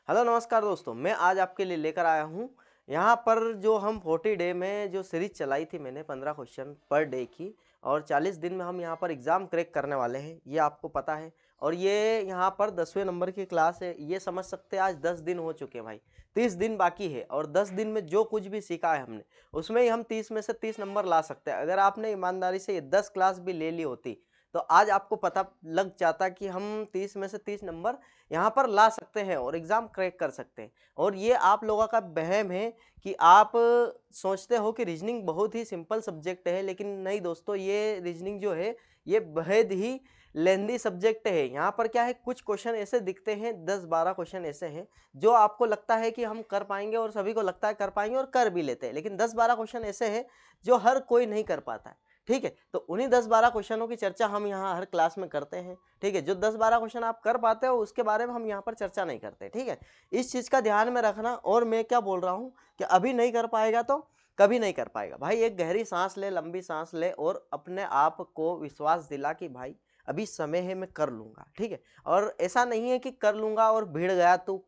Hello नमस्कार दोस्तों, मैं आज आपके लिए लेकर आया हूँ यहाँ पर जो हम 40 डे में जो सीरीज चलाई थी मैंने 15 क्वेश्चन पर डे की और 40 दिन में हम यहाँ पर एग्ज़ाम क्रैक करने वाले हैं, ये आपको पता है। और ये यहाँ पर 10वें नंबर की क्लास है, ये समझ सकते हैं। आज 10 दिन हो चुके हैं भाई, 30 दिन बाकी है और 10 दिन में जो कुछ भी सीखा है हमने उसमें ही हम 30 में से 30 नंबर ला सकते हैं। अगर आपने ईमानदारी से ये 10 क्लास भी ले ली होती तो आज आपको पता लग जाता कि हम 30 में से 30 नंबर यहाँ पर ला सकते हैं और एग्ज़ाम क्रैक कर सकते हैं। और ये आप लोगों का वहम है कि आप सोचते हो कि रीजनिंग बहुत ही सिंपल सब्जेक्ट है, लेकिन नहीं दोस्तों, ये रीजनिंग जो है ये बेहद ही लेंदी सब्जेक्ट है। यहाँ पर क्या है, कुछ क्वेश्चन ऐसे दिखते हैं, 10-12 क्वेश्चन ऐसे हैं जो आपको लगता है कि हम कर पाएंगे और सभी को लगता है कर पाएंगे और कर भी लेते हैं, लेकिन 10-12 क्वेश्चन ऐसे हैं जो हर कोई नहीं कर पाता है। ठीक है, तो उन्हीं 10-12 क्वेश्चनों की चर्चा हम यहाँ हर क्लास में करते हैं। ठीक है, जो 10-12 क्वेश्चन आप कर पाते हो उसके बारे में हम यहाँ पर चर्चा नहीं करते। ठीक है, इस चीज़ का ध्यान में रखना। और मैं क्या बोल रहा हूँ कि अभी नहीं कर पाएगा तो कभी नहीं कर पाएगा भाई। एक गहरी सांस ले, लंबी सांस ले और अपने आप को विश्वास दिला कि भाई अभी समय है, मैं कर लूंगा। ठीक है, और ऐसा नहीं है कि कर लूंगा और भिड़ गया तू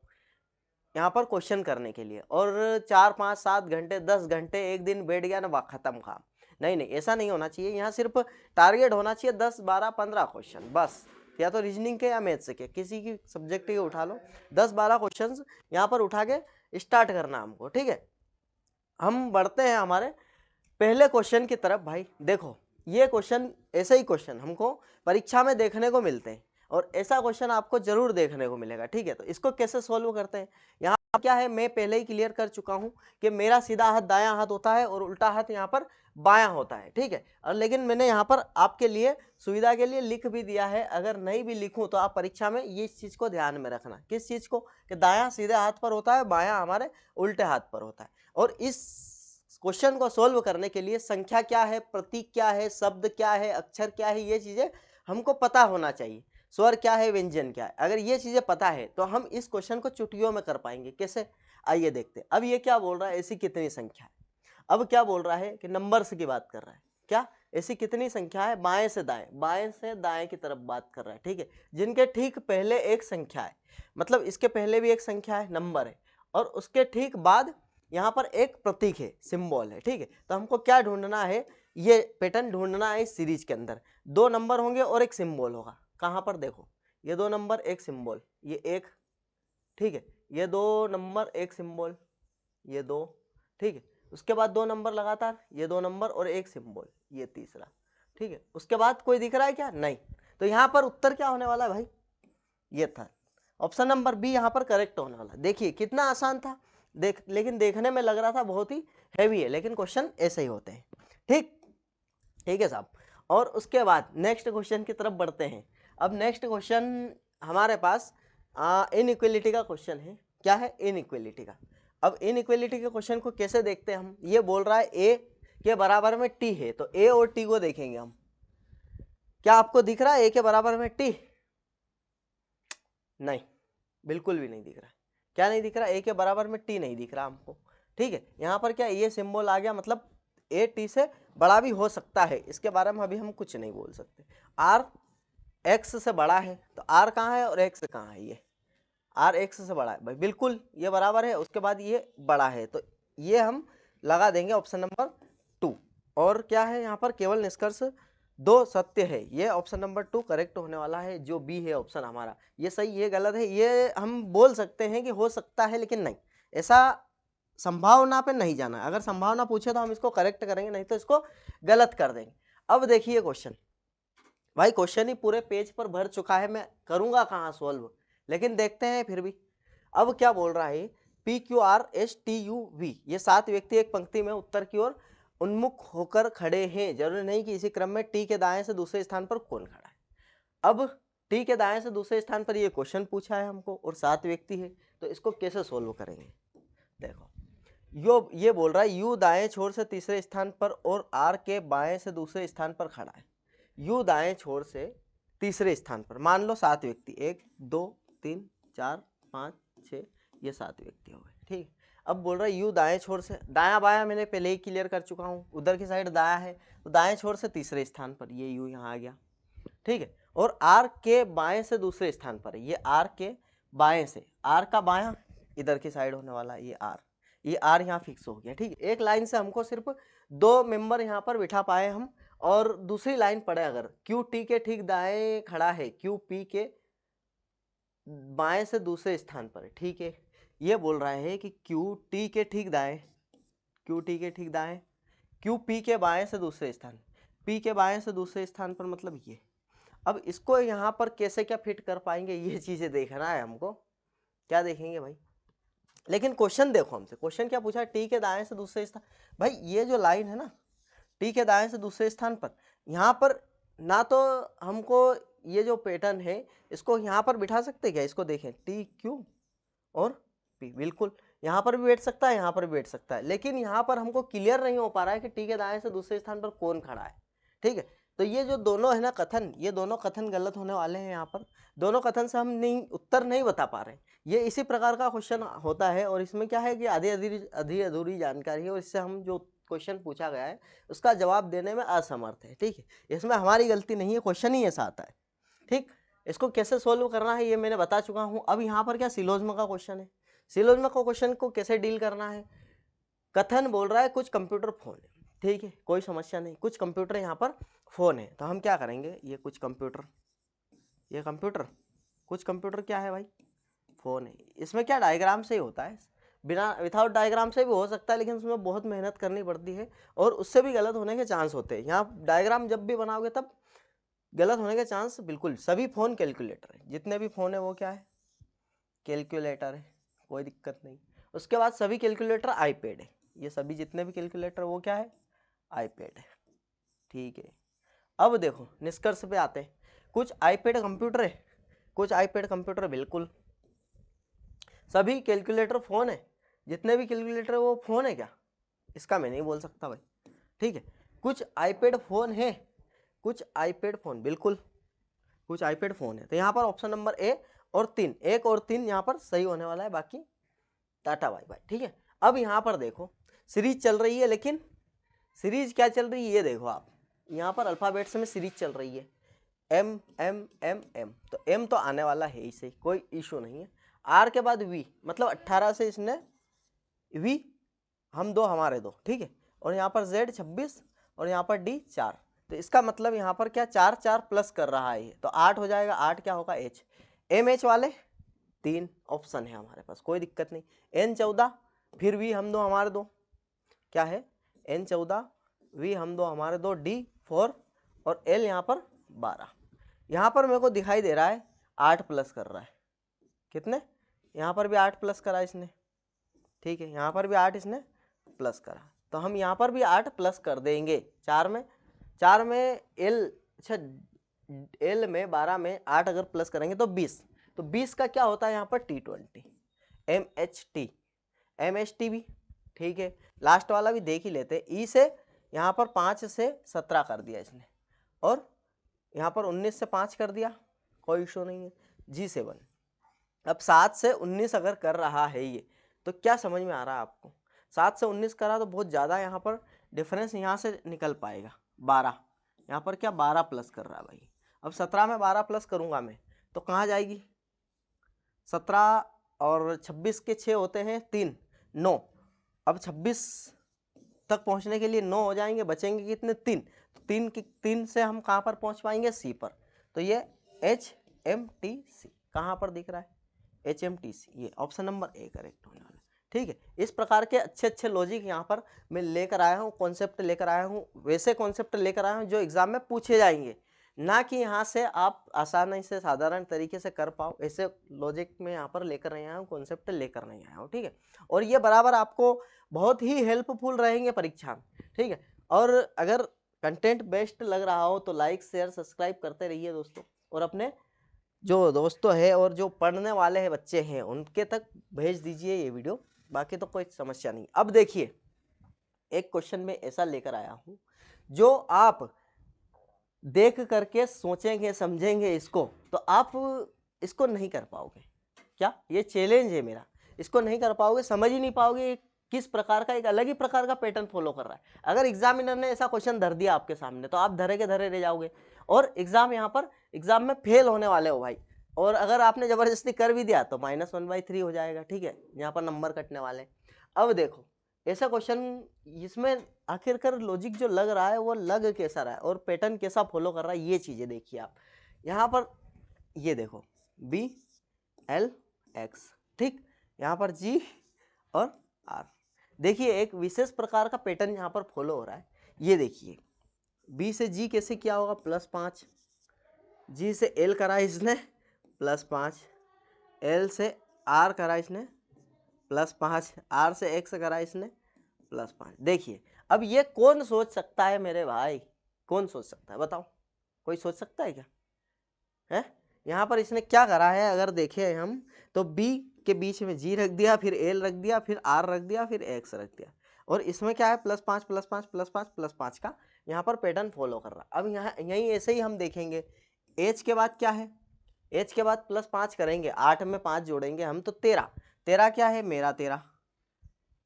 यहाँ पर क्वेश्चन करने के लिए और 4-5-7 घंटे 10 घंटे एक दिन बैठ गया ना, वाह खत्म काम। नहीं नहीं, ऐसा नहीं होना चाहिए। यहाँ सिर्फ टारगेट होना चाहिए 10-12-15 क्वेश्चन बस, या तो रीजनिंग के या मैथ्स के, किसी की सब्जेक्ट के उठा लो। 10-12 क्वेश्चन यहाँ पर उठा के स्टार्ट करना हमको। ठीक है, हम बढ़ते हैं हमारे पहले क्वेश्चन की तरफ। भाई देखो, ये क्वेश्चन ऐसे ही क्वेश्चन हमको परीक्षा में देखने को मिलते हैं और ऐसा क्वेश्चन आपको जरूर देखने को मिलेगा। ठीक है, तो इसको कैसे सोल्व करते हैं, यहाँ क्या है, मैं पहले ही क्लियर कर चुका हूं कि मेरा सीधा हाथ दायां हाथ होता है और उल्टा हाथ यहाँ पर बायां होता है। ठीक है, और लेकिन मैंने यहाँ पर आपके लिए सुविधा के लिए लिख भी दिया है। अगर नहीं भी लिखूं तो आप परीक्षा में ये चीज को ध्यान में रखना। किस चीज को, कि दायां सीधे हाथ पर होता है, बायां हमारे उल्टे हाथ पर होता है। और इस क्वेश्चन को सोल्व करने के लिए संख्या क्या है, प्रतीक क्या है, शब्द क्या है, अक्षर क्या है, ये चीजें हमको पता होना चाहिए। स्वर क्या है, व्यंजन क्या है, अगर ये चीजें पता है तो हम इस क्वेश्चन को चुटकियों में कर पाएंगे। कैसे, आइए देखते हैं। अब ये क्या बोल रहा है, ऐसी कितनी संख्या है। अब क्या बोल रहा है कि नंबर्स की बात कर रहा है। क्या, ऐसी कितनी संख्या है, बाएं से दाएं की तरफ बात कर रहा है। ठीक है, जिनके ठीक पहले एक संख्या है, मतलब इसके पहले भी एक संख्या है, नंबर है, और उसके ठीक बाद यहाँ पर एक प्रतीक है, सिंबल है। ठीक है, तो हमको क्या ढूंढना है, ये पैटर्न ढूंढना है। इस सीरीज के अंदर 2 नंबर होंगे और एक सिंबल होगा। कहाँ पर देखो, ये 2 नंबर एक सिंबल, ये एक। ठीक है, ये 2 नंबर एक सिंबल, ये 2। ठीक है, उसके बाद 2 नंबर लगातार, ये 2 नंबर और एक सिंबल, ये तीसरा। ठीक है, उसके बाद कोई दिख रहा है क्या, नहीं। तो यहाँ पर उत्तर क्या होने वाला है भाई, ये था ऑप्शन नंबर बी यहाँ पर करेक्ट होने वाला। देखिए कितना आसान था, लेकिन देखने में लग रहा था बहुत ही हैवी है, लेकिन क्वेश्चन ऐसे ही होते हैं। ठीक, ठीक है साहब। और उसके बाद नेक्स्ट क्वेश्चन की तरफ बढ़ते हैं। अब नेक्स्ट क्वेश्चन हमारे पास इनइक्वलिटी का क्वेश्चन है। क्या है, इनइक्वलिटी का। अब इनइक्वलिटी के क्वेश्चन को कैसे देखते हैं हम, ये बोल रहा है ए के बराबर में टी है, तो ए और टी को देखेंगे हम। क्या आपको दिख रहा है ए के बराबर में टी, नहीं, बिल्कुल भी नहीं दिख रहा। क्या नहीं दिख रहा, ए के बराबर में टी नहीं दिख रहा हमको। ठीक है, यहाँ पर क्या ये सिंबल आ गया, मतलब ए टी से बड़ा भी हो सकता है, इसके बारे में अभी हम कुछ नहीं बोल सकते। आर एक्स से बड़ा है, तो आर कहाँ है और एक्स कहाँ है, ये आर एक्स से बड़ा है भाई, बिल्कुल ये बराबर है। उसके बाद ये बड़ा है, तो ये हम लगा देंगे ऑप्शन नंबर 2। और क्या है यहाँ पर, केवल निष्कर्ष 2 सत्य है, ये ऑप्शन नंबर 2 करेक्ट होने वाला है। जो बी है ऑप्शन हमारा, ये सही ये गलत है, ये हम बोल सकते हैं कि हो सकता है, लेकिन नहीं, ऐसा संभावना पे नहीं जाना। अगर संभावना पूछे तो हम इसको करेक्ट करेंगे, नहीं तो इसको गलत कर देंगे। अब देखिए क्वेश्चन, भाई क्वेश्चन ही पूरे पेज पर भर चुका है, मैं करूंगा कहाँ सोल्व, लेकिन देखते हैं फिर भी। अब क्या बोल रहा है, P Q R S T U V, ये 7 व्यक्ति एक पंक्ति में उत्तर की ओर उन्मुख होकर खड़े हैं। जरूरी नहीं कि इसी क्रम में टी के दाएं से दूसरे स्थान पर कौन खड़ा है। अब टी के दाएं से दूसरे स्थान पर ये क्वेश्चन पूछा है हमको और 7 व्यक्ति है, तो इसको कैसे सोल्व करेंगे। देखो, ये बोल रहा है यू दाएं छोर से तीसरे स्थान पर और आर के बाएं से दूसरे स्थान पर खड़ा है। यू दाएं छोर से तीसरे स्थान पर, मान लो 7 व्यक्ति, 1 2 3 4 5 6, ये 7 व्यक्ति हो गए। ठीक, अब बोल रहा है यू दाएं छोर से, दाया बाया मैंने पहले ही क्लियर कर चुका हूँ, उधर की साइड दाया है, तो दाएं छोर से तीसरे स्थान पर ये यू यहाँ आ गया। ठीक है, और आर के बाएं से दूसरे स्थान पर, ये आर के बाएं से, आर का बायां इधर की साइड होने वाला ये आर, ये आर यहाँ फिक्स हो गया। ठीक है, एक लाइन से हमको सिर्फ 2 मेंबर यहाँ पर बिठा पाए हम, और दूसरी लाइन पड़े अगर क्यू टी के ठीक दाएं खड़ा है, क्यू पी के बाएं से दूसरे स्थान पर है। ठीक है, ये बोल रहा है कि क्यू टी के ठीक दाएं, क्यू टी के ठीक दाएं, क्यू पी के बाएं से दूसरे स्थान, पी के बाएं से दूसरे स्थान पर, मतलब ये। अब इसको यहाँ पर कैसे क्या फिट कर पाएंगे, ये चीजें देखना है हमको। क्या देखेंगे भाई, लेकिन क्वेश्चन देखो हमसे, क्वेश्चन क्या पूछा, टी के दाएं से दूसरे स्थान। भाई ये जो लाइन है ना, टी के दाएं से दूसरे स्थान पर, यहाँ पर ना तो हमको ये जो पैटर्न है इसको यहाँ पर बिठा सकते क्या, इसको देखें, टी क्यू और पी, बिल्कुल यहाँ पर भी बैठ सकता है, यहाँ पर भी बैठ सकता है, लेकिन यहाँ पर हमको क्लियर नहीं हो पा रहा है कि टी के दाएं से दूसरे स्थान पर कौन खड़ा है। ठीक है, तो ये जो दोनों है ना कथन, ये दोनों कथन गलत होने वाले हैं। यहाँ पर दोनों कथन से हम नहीं उत्तर नहीं बता पा रहे हैं। ये इसी प्रकार का क्वेश्चन होता है, और इसमें क्या है कि आधी अधूरी जानकारी है, और इससे हम जो क्वेश्चन पूछा गया है उसका जवाब देने में असमर्थ है। ठीक है, इसमें हमारी गलती नहीं है, क्वेश्चन ही ऐसा आता है। ठीक, इसको कैसे सोल्व करना है ये मैंने बता चुका हूँ। अब यहाँ पर क्या सिलोज्मा का क्वेश्चन है, सिलोज्मा का क्वेश्चन को कैसे डील करना है। कथन बोल रहा है कुछ कंप्यूटर फोन है, ठीक है, कोई समस्या नहीं, कुछ कंप्यूटर यहाँ पर फोन है, तो हम क्या करेंगे, ये कुछ कंप्यूटर, ये कंप्यूटर, कुछ कंप्यूटर क्या है भाई, फोन है। इसमें क्या डायग्राम से ही होता है, बिना विथाउट डायग्राम से भी हो सकता है, लेकिन उसमें बहुत मेहनत करनी पड़ती है और उससे भी गलत होने के चांस होते हैं। यहाँ डायग्राम जब भी बनाओगे तब गलत होने के चांस बिल्कुल। सभी फोन कैलकुलेटर है, जितने भी फोन है वो क्या है, कैलकुलेटर है, कोई दिक्कत नहीं। उसके बाद सभी कैलकुलेटर आईपैड है, ये सभी जितने भी कैलकुलेटर वो क्या है, आईपैड है। ठीक है, अब देखो निष्कर्ष पे आते हैं। कुछ आईपैड कंप्यूटर है, कुछ आईपैड कंप्यूटर बिल्कुल। सभी कैलकुलेटर फोन है, जितने भी कैलकुलेटर है वो फोन है क्या, इसका मैं नहीं बोल सकता भाई। ठीक है, कुछ आईपैड फोन है, कुछ आईपैड फोन बिल्कुल, कुछ आईपैड फोन है। तो यहाँ पर ऑप्शन नंबर ए और 3, 1 और 3 यहाँ पर सही होने वाला है, बाकी टाटा बाय बाय। ठीक है, अब यहाँ पर देखो सीरीज चल रही है, लेकिन सीरीज क्या चल रही है ये देखो आप, यहाँ पर अल्फाबेट्स में सीरीज चल रही है, एम एम एम एम, तो एम तो आने वाला है इसे, कोई इशू नहीं है। आर के बाद वी, मतलब 18 से इसने वी, हम दो हमारे दो, ठीक है, और यहाँ पर जेड 26 और यहाँ पर डी 4, तो इसका मतलब यहाँ पर क्या 4 4 प्लस कर रहा है, तो 8 हो जाएगा। 8 क्या होगा, एच। एम एच वाले 3 ऑप्शन है हमारे पास, कोई दिक्कत नहीं। एन 14, फिर वी हम दो हमारे दो, क्या है, एन 14, वी हम दो हमारे दो, डी 4 और एल यहाँ पर 12। यहाँ पर मेरे को दिखाई दे रहा है 8 प्लस कर रहा है, कितने, यहाँ पर भी 8 प्लस करा इसने, ठीक है, यहाँ पर भी 8 इसने प्लस करा, तो हम यहाँ पर भी 8 प्लस कर देंगे। 4 में एल, अच्छा एल में 12 में 8 अगर प्लस करेंगे तो 20, तो 20 का क्या होता है यहाँ पर T20, MHT भी, ठीक है। लास्ट वाला भी देख ही लेते, ई से यहाँ पर 5 से 17 कर दिया इसने, और यहाँ पर 19 से 5 कर दिया, कोई इशू नहीं है। G7, अब 7 से 19 अगर कर रहा है ये, तो क्या समझ में आ रहा है आपको, 7 से 19 करा तो बहुत ज़्यादा यहाँ पर डिफरेंस यहाँ से निकल पाएगा। 12, यहाँ पर क्या 12 प्लस कर रहा है भाई, अब 17 में 12 प्लस करूँगा मैं तो कहाँ जाएगी, 17 और 26 के 6 होते हैं 3, 9, अब 26 तक पहुँचने के लिए 9 हो जाएंगे, बचेंगे कितने, 3, तो 3 से हम कहाँ पर पहुँच पाएंगे, सी पर, तो ये HMTC कहाँ पर दिख रहा है, HMTC, ये ऑप्शन नंबर ए करेक्ट होने वाला है। ठीक है, इस प्रकार के अच्छे अच्छे लॉजिक यहाँ पर मैं लेकर आया हूँ, कॉन्सेप्ट लेकर आया हूँ, वैसे कॉन्सेप्ट लेकर आया हूँ जो एग्जाम में पूछे जाएंगे, ना कि यहाँ से आप आसानी से साधारण तरीके से कर पाओ, ऐसे लॉजिक में यहाँ पर लेकर नहीं आया हूँ, कॉन्सेप्ट लेकर नहीं आया हूँ। ठीक है, और ये बराबर आपको बहुत ही हेल्पफुल रहेंगे परीक्षा में। ठीक है, और अगर कंटेंट बेस्ट लग रहा हो तो लाइक शेयर सब्सक्राइब करते रहिए दोस्तों, और अपने जो दोस्तों है और जो पढ़ने वाले हैं बच्चे हैं उनके तक भेज दीजिए ये वीडियो, बाकी तो कोई समस्या नहीं। अब देखिए एक क्वेश्चन में ऐसा लेकर आया हूँ जो आप देख करके सोचेंगे समझेंगे इसको तो आप इसको नहीं कर पाओगे, क्या ये चैलेंज है मेरा, इसको नहीं कर पाओगे, समझ ही नहीं पाओगे किस प्रकार का, एक अलग ही प्रकार का पैटर्न फॉलो कर रहा है। अगर एग्जामिनर ने ऐसा क्वेश्चन धर दिया आपके सामने तो आप धरे के धरे रह जाओगे, और एग्जाम यहाँ पर एग्जाम में फेल होने वाले हो भाई, और अगर आपने जबरदस्ती कर भी दिया तो -1/3 हो जाएगा, ठीक है, यहाँ पर नंबर कटने वाले हैं। अब देखो ऐसा क्वेश्चन, इसमें आखिरकार लॉजिक जो लग रहा है वो लग कैसा रहा है और पैटर्न कैसा फॉलो कर रहा है, ये चीजें देखिए आप। यहाँ पर ये देखो BLX, ठीक, यहाँ पर G और R, देखिए एक विशेष प्रकार का पैटर्न यहाँ पर फॉलो हो रहा है। ये देखिए B से G कैसे किया होगा, +5, G से L करा इसने +5, L से R करा इसने +5, R से X करा इसने +5। देखिए अब ये कौन सोच सकता है मेरे भाई, कौन सोच सकता है बताओ, कोई सोच सकता है क्या है? यहाँ पर इसने क्या करा है, अगर देखें हम तो B के बीच में G रख दिया, फिर L रख दिया, फिर R रख दिया, फिर X रख दिया, और इसमें क्या है +5 +5 +5 +5 का यहाँ पर पैटर्न फॉलो कर रहा है। अब यहाँ यहीं ऐसे ही हम देखेंगे, H के बाद क्या है, H के बाद +5 करेंगे, 8 में 5 जोड़ेंगे हम तो 13, 13 क्या है, मेरा 13,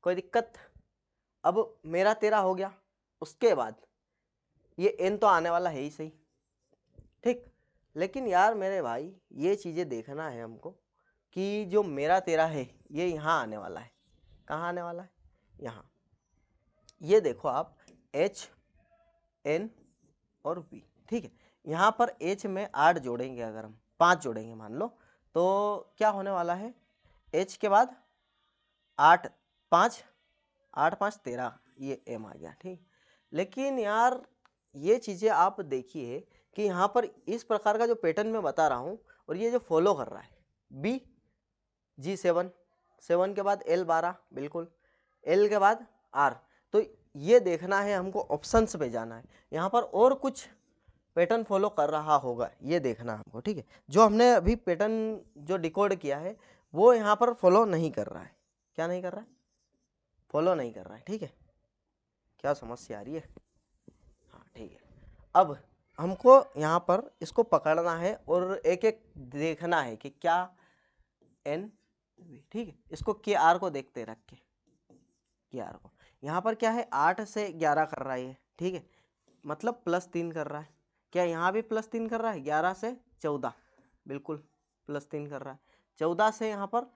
कोई दिक्कत? अब मेरा 13 हो गया, उसके बाद ये N तो आने वाला है ही सही, ठीक, लेकिन यार मेरे भाई ये चीजें देखना है हमको कि जो मेरा 13 है ये यहाँ आने वाला है, कहाँ आने वाला है, यहाँ। ये देखो आप H, N और B, ठीक है, यहाँ पर H में 8 जोड़ेंगे, अगर हम 5 जोड़ेंगे मान लो, तो क्या होने वाला है, H के बाद 8 5 8 5 13, ये M आ गया, ठीक। लेकिन यार ये चीजें आप देखिए कि यहाँ पर इस प्रकार का जो पैटर्न मैं बता रहा हूँ और ये जो फॉलो कर रहा है, B G7, 7 के बाद L12, बिल्कुल, L के बाद R, तो ये देखना है हमको, ऑप्शंस पे जाना है, यहाँ पर और कुछ पैटर्न फॉलो कर रहा होगा ये देखना हमको, ठीक है। जो हमने अभी पैटर्न जो डिकोड किया है वो यहाँ पर फॉलो नहीं कर रहा है, क्या नहीं कर रहा है, फॉलो नहीं कर रहा है, ठीक है। क्या समस्या आ रही है, हाँ ठीक है। अब हमको यहाँ पर इसको पकड़ना है और एक एक देखना है कि क्या N, ठीक है, इसको KR को देखते रख के, KR को यहाँ पर क्या है 8 से 11 कर रहा है, ठीक है, मतलब +3 कर रहा है, क्या यहाँ भी +3 कर रहा है, 11 से 14, बिल्कुल +3 कर रहा है, 14 से यहाँ पर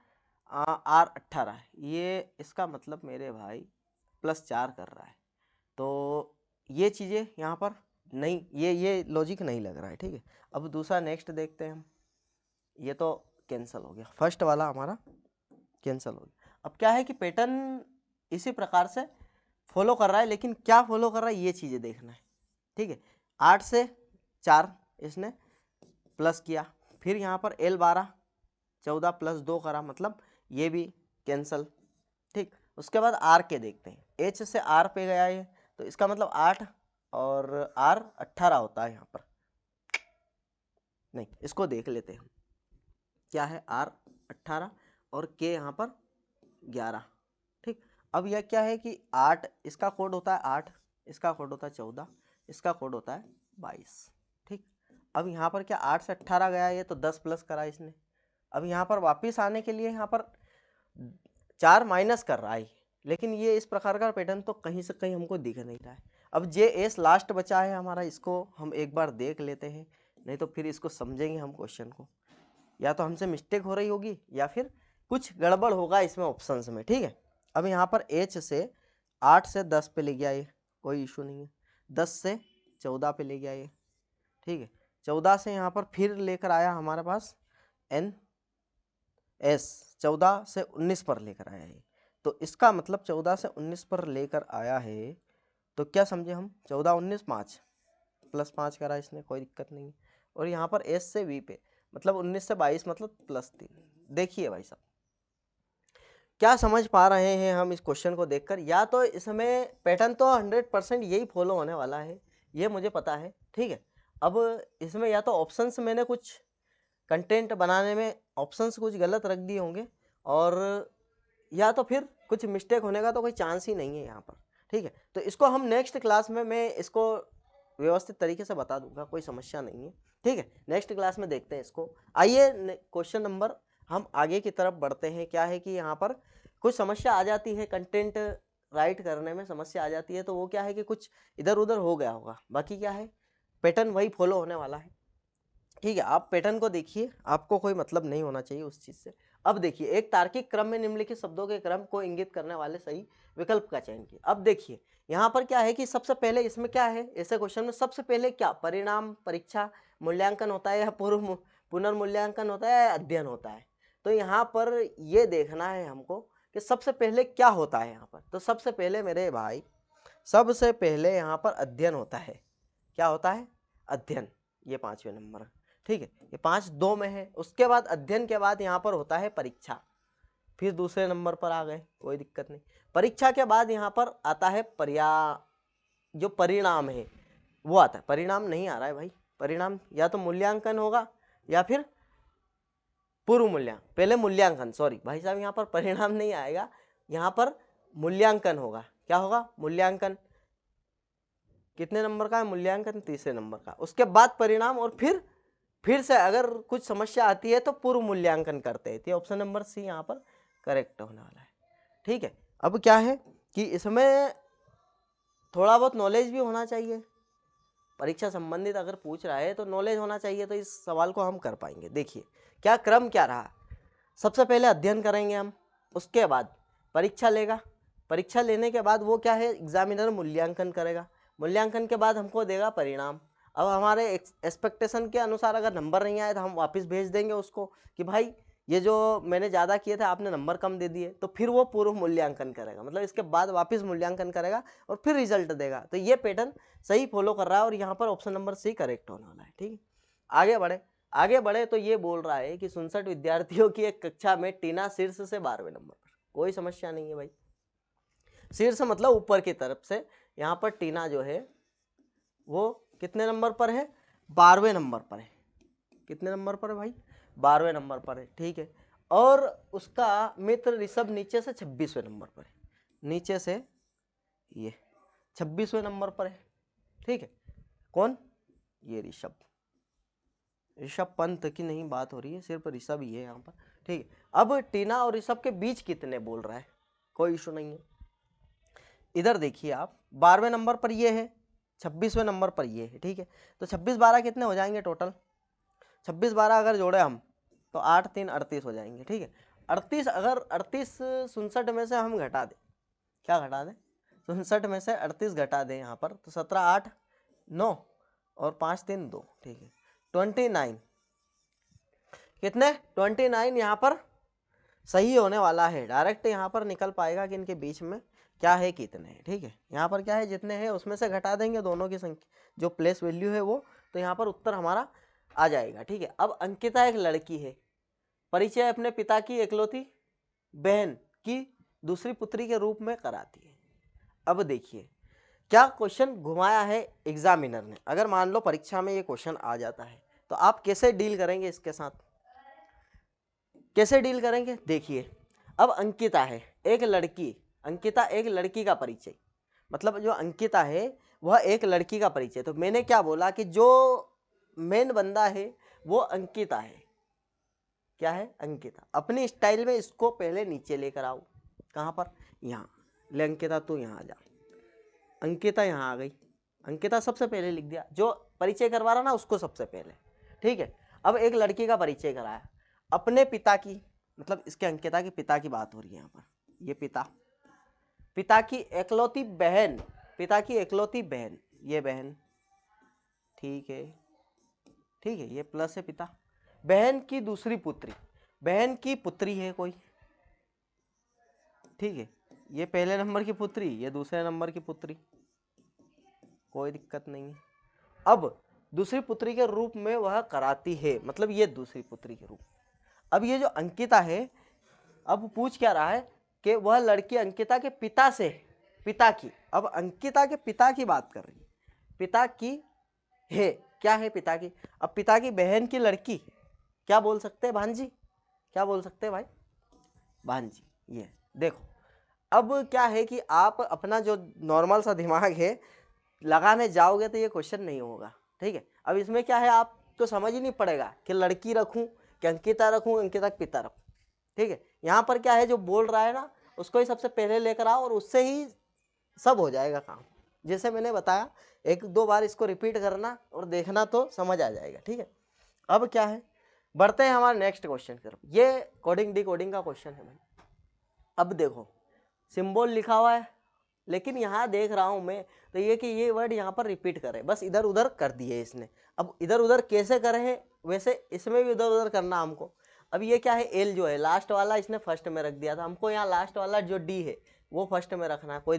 R 18 है, ये इसका मतलब मेरे भाई +4 कर रहा है। तो ये चीज़ें यहाँ पर नहीं, ये लॉजिक नहीं लग रहा है, ठीक है। अब दूसरा नेक्स्ट देखते हैं हम, ये तो कैंसिल हो गया, फर्स्ट वाला हमारा कैंसिल हो गया। अब क्या है कि पैटर्न इसी प्रकार से फॉलो कर रहा है, लेकिन क्या फॉलो कर रहा है ये चीज़ें देखना है, ठीक है। 8 से 4 इसने प्लस किया, फिर यहाँ पर L12 14 + 2 करा, मतलब ये भी कैंसल, ठीक। उसके बाद R के देखते हैं, H से R पे गया ये, तो इसका मतलब 8 और R 18 होता है यहाँ पर, नहीं इसको देख लेते हैं, क्या है R 18 और K यहाँ पर 11, ठीक। अब यह क्या है कि 8 इसका कोड होता है 8, इसका कोड होता है 14, इसका कोड होता है 22, ठीक। अब यहाँ पर क्या 8 से 18 गया ये, तो 10 प्लस करा इसने। अब यहाँ पर वापस आने के लिए यहाँ पर 4 माइनस कर रहा है, लेकिन ये इस प्रकार का पैटर्न तो कहीं से कहीं हमको दिख नहीं रहा है। अब JS लास्ट बचा है हमारा, इसको हम एक बार देख लेते हैं, नहीं तो फिर इसको समझेंगे हम क्वेश्चन को, या तो हमसे मिस्टेक हो रही होगी या फिर कुछ गड़बड़ होगा इसमें ऑप्शंस में, ठीक है। अब यहाँ पर H से 8 से 10 पे ले गया ये, कोई इशू नहीं है, 10 से 14 पे ले गया ये, ठीक है। 14 से यहाँ पर फिर लेकर आया हमारे पास NS, 14 से 19 पर लेकर आया है, तो इसका मतलब 14 से 19 पर लेकर आया है, तो क्या समझे हम, 14 19 5 +5 करा इसने, कोई दिक्कत नहीं है। और यहाँ पर S से V पे, मतलब 19 से 22, मतलब +3। देखिए भाई साहब, क्या समझ पा रहे हैं हम इस क्वेश्चन को देखकर, या तो इसमें पैटर्न तो 100% यही फॉलो होने वाला है, ये मुझे पता है, ठीक है। अब इसमें या तो ऑप्शंस मैंने कुछ कंटेंट बनाने में ऑप्शंस कुछ गलत रख दिए होंगे, और या तो फिर कुछ मिस्टेक होने का तो कोई चांस ही नहीं है यहाँ पर, ठीक है। तो इसको हम नेक्स्ट क्लास में मैं इसको व्यवस्थित तरीके से बता दूंगा, कोई समस्या नहीं है, ठीक है। नेक्स्ट क्लास में देखते हैं इसको। आइए क्वेश्चन नंबर हम आगे की तरफ बढ़ते हैं। क्या है कि यहाँ पर कुछ समस्या आ जाती है, कंटेंट राइट करने में समस्या आ जाती है, तो वो क्या है कि कुछ इधर उधर हो गया होगा, बाकी क्या है पैटर्न वही फॉलो होने वाला है। ठीक है, आप पैटर्न को देखिए, आपको कोई मतलब नहीं होना चाहिए उस चीज से। अब देखिए, एक तार्किक क्रम में निम्नलिखित शब्दों के क्रम को इंगित करने वाले सही विकल्प का चयन किया। अब देखिए यहाँ पर क्या है कि सबसे पहले इसमें क्या है, ऐसे क्वेश्चन में सबसे पहले क्या परिणाम, परीक्षा, मूल्यांकन होता है या पुनर्मूल्यांकन होता है या अध्ययन होता है। तो यहाँ पर ये देखना है हमको कि सबसे पहले क्या होता है यहाँ पर। तो सबसे पहले मेरे भाई, सबसे पहले यहाँ पर अध्ययन होता है। क्या होता है? अध्ययन। ये 5वें नंबर, ठीक है, ये 5-2 में है। उसके बाद अध्ययन के बाद यहाँ पर होता है परीक्षा, फिर दूसरे नंबर पर आ गए, कोई दिक्कत नहीं। परीक्षा के बाद यहाँ पर आता है जो परिणाम है वो आता है। परिणाम नहीं आ रहा है भाई, परिणाम या तो मूल्यांकन होगा या फिर पूर्व मूल्यांकन। पहले मूल्यांकन, सॉरी भाई साहब, यहाँ पर परिणाम नहीं आएगा, यहाँ पर मूल्यांकन होगा। क्या होगा? मूल्यांकन। कितने नंबर का है मूल्यांकन? तीसरे नंबर का। उसके बाद परिणाम, और फिर से अगर कुछ समस्या आती है तो पूर्व मूल्यांकन करते हैं। तो ऑप्शन नंबर सी यहाँ पर करेक्ट होने वाला है। ठीक है, अब क्या है कि इसमें थोड़ा बहुत नॉलेज भी होना चाहिए। परीक्षा संबंधित अगर पूछ रहा है तो नॉलेज होना चाहिए, तो इस सवाल को हम कर पाएंगे। देखिए क्या क्रम क्या रहा। सबसे पहले अध्ययन करेंगे हम, उसके बाद परीक्षा लेगा, परीक्षा लेने के बाद वो क्या है, एग्जामिनर मूल्यांकन करेगा, मूल्यांकन के बाद हमको देगा परिणाम। अब हमारे एक्सपेक्टेशन के अनुसार अगर नंबर नहीं आए तो हम वापस भेज देंगे उसको कि भाई ये जो मैंने ज़्यादा किए थे आपने नंबर कम दे दिए। तो फिर वो पूर्व मूल्यांकन करेगा, मतलब इसके बाद वापस मूल्यांकन करेगा और फिर रिजल्ट देगा। तो ये पैटर्न सही फॉलो कर रहा है और यहाँ पर ऑप्शन नंबर सी करेक्ट होने वाला है। ठीक है, आगे बढ़े तो ये बोल रहा है कि 67 विद्यार्थियों की एक कक्षा में टीना शीर्ष से 12वें नंबर पर। कोई समस्या नहीं है भाई, शीर्ष मतलब ऊपर की तरफ से। यहाँ पर टीना जो है वो कितने नंबर पर है? 12वें नंबर पर है। कितने नंबर पर है भाई? 12वें नंबर पर है। ठीक है, और उसका मित्र ऋषभ नीचे से 26वें नंबर पर है। नीचे से ये 26वें नंबर पर है। ठीक है, कौन? ये ऋषभ पंत की नहीं बात हो रही है, सिर्फ ऋषभ ही है यहाँ पर। ठीक है, अब टीना और ऋषभ के बीच कितने बोल रहा है, कोई इशू नहीं है। इधर देखिए आप, 12वें नंबर पर ये है, 26वें नंबर पर ये है। ठीक है, तो 26-12 कितने हो जाएंगे टोटल? 26-12 अगर जोड़े हम तो 8-3 38 हो जाएंगे। ठीक है, 38 अगर 38 67 में से हम घटा दें, क्या घटा दें? 67 में से 38 घटा दें यहाँ पर, तो 17 8 9 और 5 3 2। ठीक है, 29 कितने? 29 यहाँ पर सही होने वाला है। डायरेक्ट यहाँ पर निकल पाएगा कि इनके बीच में क्या है, कितने हैं। ठीक है, यहाँ पर क्या है, जितने हैं उसमें से घटा देंगे दोनों की संख्या, जो प्लेस वैल्यू है वो, तो यहाँ पर उत्तर हमारा आ जाएगा। ठीक है, अब अंकिता एक लड़की है, परिचय अपने पिता की इकलौती बहन की दूसरी पुत्री के रूप में कराती है। अब देखिए क्या क्वेश्चन घुमाया है एग्जामिनर ने। अगर मान लो परीक्षा में ये क्वेश्चन आ जाता है तो आप कैसे डील करेंगे इसके साथ, कैसे डील करेंगे? देखिए, अब अंकिता है एक लड़की, अंकिता एक लड़की का परिचय, मतलब जो अंकिता है वह एक लड़की का परिचय। तो मैंने क्या बोला कि जो मेन बंदा है वो अंकिता है। क्या है? अंकिता। अपनी स्टाइल में इसको पहले नीचे लेकर आओ। कहाँ पर? यहाँ। ले अंकिता तू यहाँ आ जा। अंकिता यहाँ आ गई, अंकिता सबसे पहले लिख दिया, जो परिचय करवा रहा ना उसको सबसे पहले। ठीक है, अब एक लड़की का परिचय कराया, अपने पिता की, मतलब इसके अंकिता के पिता की बात हो रही है यहाँ पर। ये पिता की एकलौती बहन, पिता की एकलौती बहन, ये बहन। ठीक है, ठीक है, ये प्लस है पिता। बहन की दूसरी पुत्री, बहन की पुत्री है कोई। ठीक है, ये पहले नंबर की पुत्री, ये दूसरे नंबर की पुत्री, कोई दिक्कत नहीं है। अब दूसरी पुत्री के रूप में वह कराती है, मतलब ये दूसरी पुत्री के रूप। अब ये जो अंकिता है, अब पूछ क्या रहा है कि वह लड़की अंकिता के पिता से, पिता की, अब अंकिता के पिता की बात कर रही है, पिता की है, क्या है? पिता की। अब पिता की बहन की लड़की, क्या बोल सकते हैं? भांजी। क्या बोल सकते हैं भाई? भांजी। ये देखो, अब क्या है कि आप अपना जो नॉर्मल सा दिमाग है लगाने जाओगे तो ये क्वेश्चन नहीं होगा। ठीक है, अब इसमें क्या है, आपको समझ ही नहीं पड़ेगा कि लड़की रखूं कि अंकिता रखूं, अंकिता का पिता रखूं। ठीक है, यहाँ पर क्या है, जो बोल रहा है ना उसको ही सबसे पहले लेकर आओ और उससे ही सब हो जाएगा काम। जैसे मैंने बताया, 1-2 बार इसको रिपीट करना और देखना तो समझ आ जाएगा। ठीक है, अब क्या है, बढ़ते हैं हमारे नेक्स्ट क्वेश्चन की तरफ। ये कोडिंग डिकोडिंग का क्वेश्चन है भाई। अब देखो सिंबल लिखा हुआ है, लेकिन यहाँ देख रहा हूँ मैं तो ये कि ये वर्ड यहाँ पर रिपीट करे, बस इधर उधर कर दिए इसने। अब इधर उधर कैसे करे हैं, वैसे इसमें भी इधर उधर करना हमको। अब ये क्या है, एल जो है लास्ट वाला इसने फर्स्ट में रख दिया था, हमको यहाँ लास्ट वाला जो डी है वो फर्स्ट में रखना है। कोई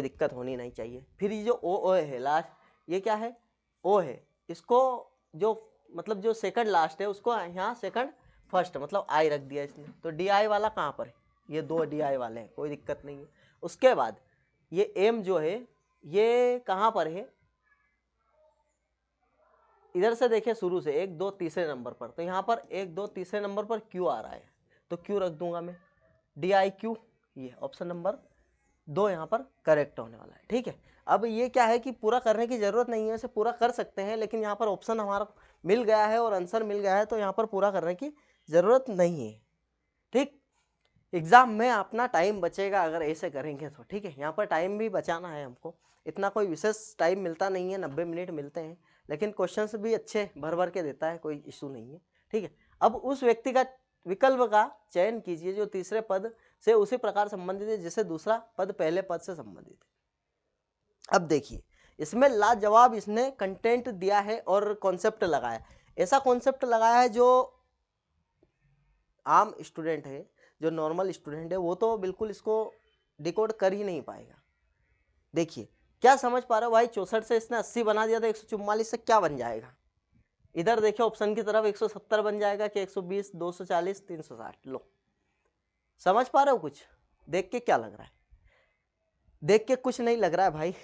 दिक्कत होनी नहीं चाहिए। फिर ये जो ओ है लास्ट, ये क्या है, ओ है, इसको जो मतलब जो सेकंड लास्ट है उसको यहाँ सेकंड फर्स्ट मतलब आई रख दिया इसने। तो डी आई वाला कहाँ पर है, ये दो डी आई वाले हैं, कोई दिक्कत नहीं है। उसके बाद ये एम जो है ये कहाँ पर है, इधर से देखिए शुरू से 1 2 तीसरे नंबर पर, तो यहाँ पर 1 2 तीसरे नंबर पर क्यू आ रहा है, तो क्यू रख दूंगा मैं, डी आई क्यू, ये ऑप्शन नंबर 2 यहाँ पर करेक्ट होने वाला है। ठीक है, अब ये क्या है कि पूरा करने की जरूरत नहीं है, इसे पूरा कर सकते हैं, लेकिन यहाँ पर ऑप्शन हमारा मिल गया है और आंसर मिल गया है, तो यहाँ पर पूरा करने की जरूरत नहीं है। ठीक, एग्जाम में अपना टाइम बचेगा अगर ऐसे करेंगे तो। ठीक है, यहाँ पर टाइम भी बचाना है हमको, इतना कोई विशेष टाइम मिलता नहीं है, 90 मिनट मिलते हैं, लेकिन क्वेश्चंस भी अच्छे भर भर के देता है, कोई इशू नहीं है। ठीक है, अब उस व्यक्ति का विकल्प का चयन कीजिए जो तीसरे पद से उसी प्रकार संबंधित है जैसे दूसरा पद पहले पद से संबंधित है। अब देखिए इसमें लाजवाब इसने कंटेंट दिया है और कॉन्सेप्ट लगाया, ऐसा कॉन्सेप्ट लगाया है जो आम स्टूडेंट है, जो नॉर्मल स्टूडेंट है, वो तो बिल्कुल इसको डिकोड कर ही नहीं पाएगा। देखिए क्या समझ पा रहे हो भाई, 64 से इसने 80 बना दिया, तो 144 से क्या बन जाएगा, इधर देखिए ऑप्शन की तरफ 170 बन जाएगा कि 120 240 360। लो समझ पा रहे हो, कुछ देख के क्या लग रहा है, देख के कुछ नहीं लग रहा है भाई।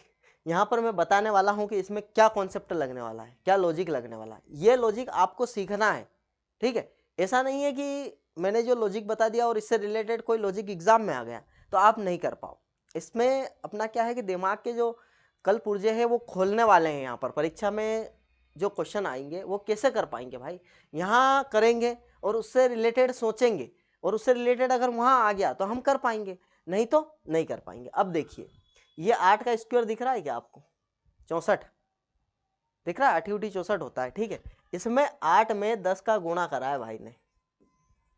यहाँ पर मैं बताने वाला हूँ कि इसमें क्या कॉन्सेप्ट लगने वाला है, क्या लॉजिक लगने वाला है, ये लॉजिक आपको सीखना है। ठीक है, ऐसा नहीं है कि मैंने जो लॉजिक बता दिया और इससे रिलेटेड कोई लॉजिक एग्जाम में आ गया तो आप नहीं कर पाओ। इसमें अपना क्या है कि दिमाग के जो कल पुर्जे हैं वो खोलने वाले हैं। यहाँ पर परीक्षा में जो क्वेश्चन आएंगे वो कैसे कर पाएंगे भाई, यहाँ करेंगे और उससे रिलेटेड सोचेंगे, और उससे रिलेटेड अगर वहाँ आ गया तो हम कर पाएंगे, नहीं तो नहीं कर पाएंगे। अब देखिए ये 8 का स्क्वायर दिख रहा है क्या आपको, 64 दिख रहा है, 8 उठी 64 होता है। ठीक है, इसमें 8 में 10 का गुणा करा है भाई ने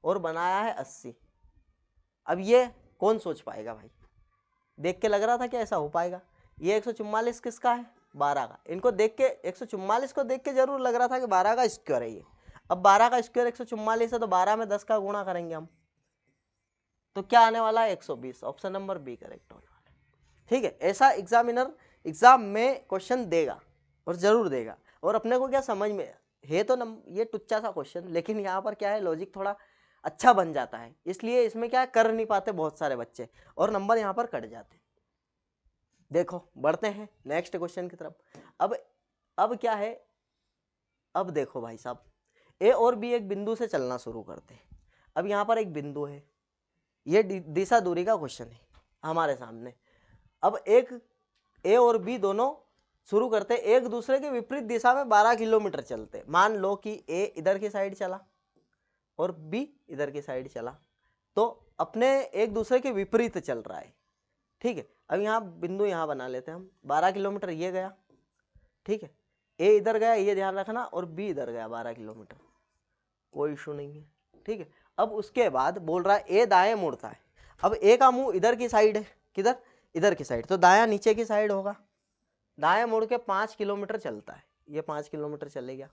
और बनाया है 80। अब ये कौन सोच पाएगा भाई, देख के लग रहा था कि ऐसा हो पाएगा। ये 144 किसका है, 12 का। इनको देख के 144 को देख के जरूर लग रहा था कि 12 का स्क्वायर है ये। अब 12 का स्क्वायर 144 है, तो 12 में 10 का गुणा करेंगे हम, तो क्या आने वाला है 120। ऑप्शन नंबर बी करेक्ट होने वाला है। ठीक है, ऐसा एग्जामिनर एग्जाम में क्वेश्चन देगा और जरूर देगा। और अपने को क्या समझ में है, तो ये टुच्चा सा क्वेश्चन, लेकिन यहाँ पर क्या है लॉजिक थोड़ा अच्छा बन जाता है, इसलिए इसमें क्या कर नहीं पाते बहुत सारे बच्चे और नंबर यहाँ पर कट जाते। देखो बढ़ते हैं नेक्स्ट क्वेश्चन की तरफ। अब क्या है, अब देखो भाई साहब, ए और बी एक बिंदु से चलना शुरू करते हैं। अब यहाँ पर एक बिंदु है, ये दिशा दूरी का क्वेश्चन है हमारे सामने। अब एक ए और बी दोनों शुरू करते एक दूसरे के विपरीत दिशा में 12 किलोमीटर चलते। मान लो कि ए इधर की साइड चला और बी इधर की साइड चला, तो अपने एक दूसरे के विपरीत चल रहा है। ठीक है, अब यहाँ बिंदु यहाँ बना लेते हैं हम, 12 किलोमीटर ये गया। ठीक है, ए इधर गया, ये ध्यान रखना, और बी इधर गया 12 किलोमीटर, कोई इशू नहीं है। ठीक है, अब उसके बाद बोल रहा है ए दाएं मुड़ता है। अब ए का मुंह इधर की साइड है, किधर, इधर की साइड, तो दाया नीचे की साइड होगा। दाएं मुड़ के 5 किलोमीटर चलता है, ये 5 किलोमीटर चलेगा।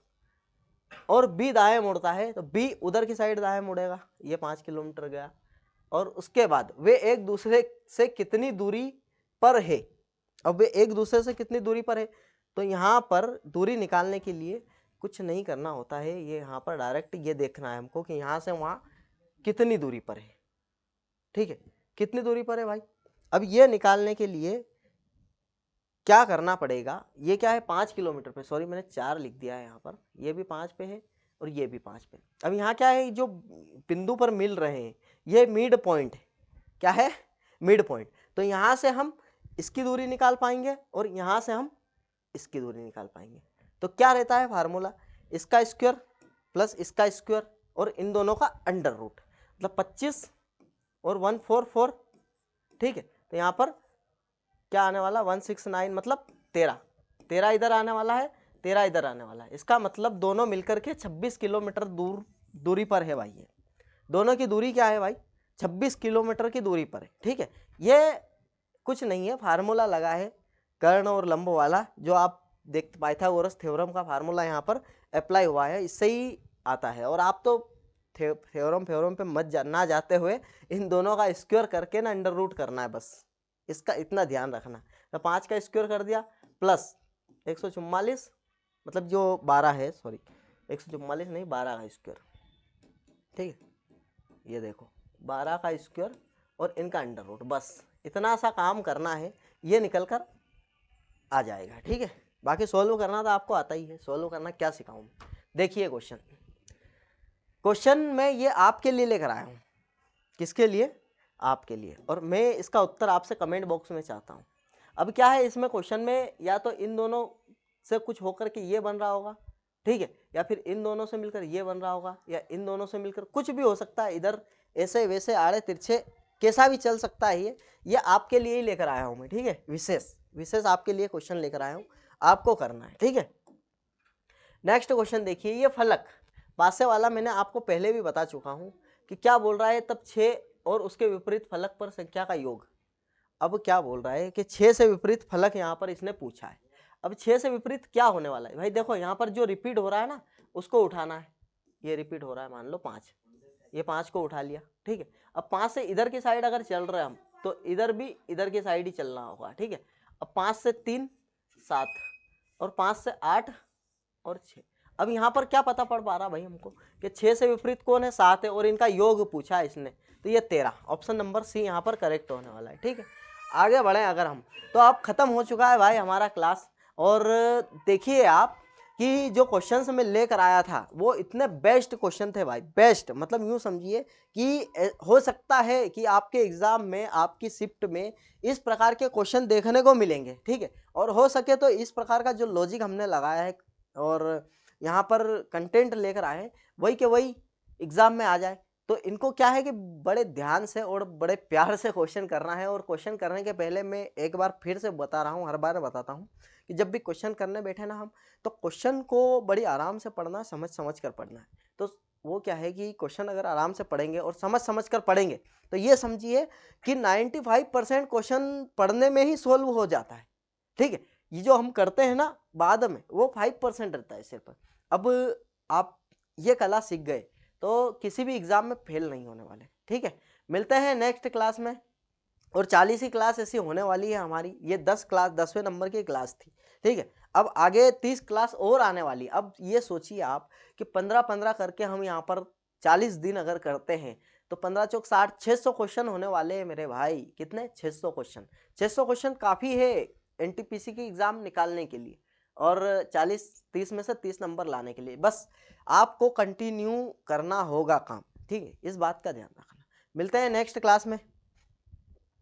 और बी दाएं मुड़ता है, तो बी उधर की साइड दाएं मुड़ेगा, ये 5 किलोमीटर गया। और उसके बाद वे एक दूसरे से कितनी दूरी पर है, अब वे एक दूसरे से कितनी दूरी पर है, तो यहाँ पर दूरी निकालने के लिए कुछ नहीं करना होता है, ये यहाँ पर डायरेक्ट ये देखना है हमको कि यहाँ से वहाँ कितनी दूरी पर है। ठीक है, कितनी दूरी पर है भाई। अब ये निकालने के लिए क्या करना पड़ेगा, ये क्या है 5 किलोमीटर पे, सॉरी मैंने 4 लिख दिया है यहाँ पर, ये भी 5 पे है और ये भी 5 पे। अब यहाँ क्या है, जो बिंदु पर मिल रहे हैं ये मिड पॉइंट है, क्या है मिड पॉइंट। तो यहाँ से हम इसकी दूरी निकाल पाएंगे और यहाँ से हम इसकी दूरी निकाल पाएंगे। तो क्या रहता है फार्मूला, इसका स्क्वायर प्लस इसका स्क्वायर और इन दोनों का अंडर रूट, मतलब 25 और 144। ठीक है, तो यहाँ पर क्या आने वाला 169, मतलब 13 इधर आने वाला है, 13 इधर आने वाला है। इसका मतलब दोनों मिलकर के 26 किलोमीटर दूरी पर है भाई। ये दोनों की दूरी क्या है भाई, 26 किलोमीटर की दूरी पर है। ठीक है, ये कुछ नहीं है, फार्मूला लगा है कर्ण और लंब वाला, जो आप देखते पाइथागोरस थ्योरम का फार्मूला यहाँ पर अप्लाई हुआ है, इससे ही आता है। और आप तो थ्योरम पे मत ना जाते हुए इन दोनों का स्क्वायर करके ना अंडर रूट करना है, बस इसका इतना ध्यान रखना। तो 5 का स्क्वायर कर दिया प्लस 144, मतलब जो 12 है, सॉरी 144 नहीं 12 का स्क्वायर। ठीक है, ये देखो 12 का स्क्वायर और इनका अंडर रूट, बस इतना सा काम करना है, ये निकल कर आ जाएगा। ठीक है, बाकी सोल्व करना तो आपको आता ही है, सोल्व करना क्या सिखाऊं। देखिए क्वेश्चन में ये आपके लिए लेकर आया हूँ। किसके लिए, आपके लिए। और मैं इसका उत्तर आपसे कमेंट बॉक्स में चाहता हूँ। अब क्या है इसमें क्वेश्चन में, या तो इन दोनों से कुछ होकर के ये बन रहा होगा, ठीक है, या फिर इन दोनों से मिलकर ये बन रहा होगा, या इन दोनों से मिलकर कुछ भी हो सकता है, इधर ऐसे वैसे आड़े तिरछे कैसा भी चल सकता है। ये आपके लिए ही लेकर आया हूँ मैं। ठीक है, विशेष आपके लिए क्वेश्चन लेकर आया हूँ, आपको करना है। ठीक है, नेक्स्ट क्वेश्चन देखिए, ये फलक पासे वाला मैंने आपको पहले भी बता चुका हूँ कि क्या बोल रहा है, तब 6 और उसके विपरीत फलक पर संख्या का योग। अब क्या बोल रहा है कि 6 से विपरीत फलक यहाँ पर इसने पूछा है। अब 6 से विपरीत क्या होने वाला है भाई, देखो यहाँ पर जो रिपीट हो रहा है ना, उसको उठाना है। ये रिपीट हो रहा है, मान लो 5, ये 5 को उठा लिया। ठीक है, अब 5 से इधर की साइड अगर चल रहे हैं हम, तो इधर भी इधर की साइड ही चलना होगा। ठीक है, अब 5 से 3 7, और 5 से 8 और 6। अब यहाँ पर क्या पता पड़ पा रहा भाई हमको कि 6 से विपरीत कौन है, 7 है, और इनका योग पूछा है इसने, तो ये 13, ऑप्शन नंबर सी यहाँ पर करेक्ट होने वाला है। ठीक है, आगे बढ़े अगर हम, तो अब खत्म हो चुका है भाई हमारा क्लास। और देखिए आप कि जो क्वेश्चंस मैं लेकर आया था वो इतने बेस्ट क्वेश्चन थे भाई, बेस्ट मतलब यूँ समझिए कि हो सकता है कि आपके एग्जाम में, आपकी शिफ्ट में इस प्रकार के क्वेश्चन देखने को मिलेंगे। ठीक है, और हो सके तो इस प्रकार का जो लॉजिक हमने लगाया है और यहाँ पर कंटेंट लेकर आए, वही के वही एग्जाम में आ जाए। तो इनको क्या है कि बड़े ध्यान से और बड़े प्यार से क्वेश्चन करना है। और क्वेश्चन करने के पहले मैं एक बार फिर से बता रहा हूँ, हर बार बताता हूँ कि जब भी क्वेश्चन करने बैठे ना हम, तो क्वेश्चन को बड़ी आराम से पढ़ना, समझ समझ कर पढ़ना है। तो वो क्या है कि क्वेश्चन अगर आराम से पढ़ेंगे और समझ समझ कर पढ़ेंगे, तो ये समझिए कि 95% क्वेश्चन पढ़ने में ही सोल्व हो जाता है। ठीक है, ये जो हम करते हैं ना बाद में, वो 5% रहता है सिर्फ। अब आप ये कला सीख गए तो किसी भी एग्जाम में फेल नहीं होने वाले। ठीक है, मिलते हैं नेक्स्ट क्लास में। और 40 ही क्लास ऐसी होने वाली है हमारी, ये 10 क्लास 10वें नंबर की क्लास थी। ठीक है, अब आगे 30 क्लास और आने वाली। अब ये सोचिए आप कि 15-15 करके हम यहाँ पर 40 दिन अगर करते हैं, तो 15 चौक 60, 600 क्वेश्चन होने वाले हैं मेरे भाई। कितने, 600 क्वेश्चन। 600 क्वेश्चन काफ़ी है एनटीपीसी की एग्जाम निकालने के लिए, और 40-30 में से 30 नंबर लाने के लिए। बस आपको कंटिन्यू करना होगा काम। ठीक है, इस बात का ध्यान रखना। मिलते हैं नेक्स्ट क्लास में।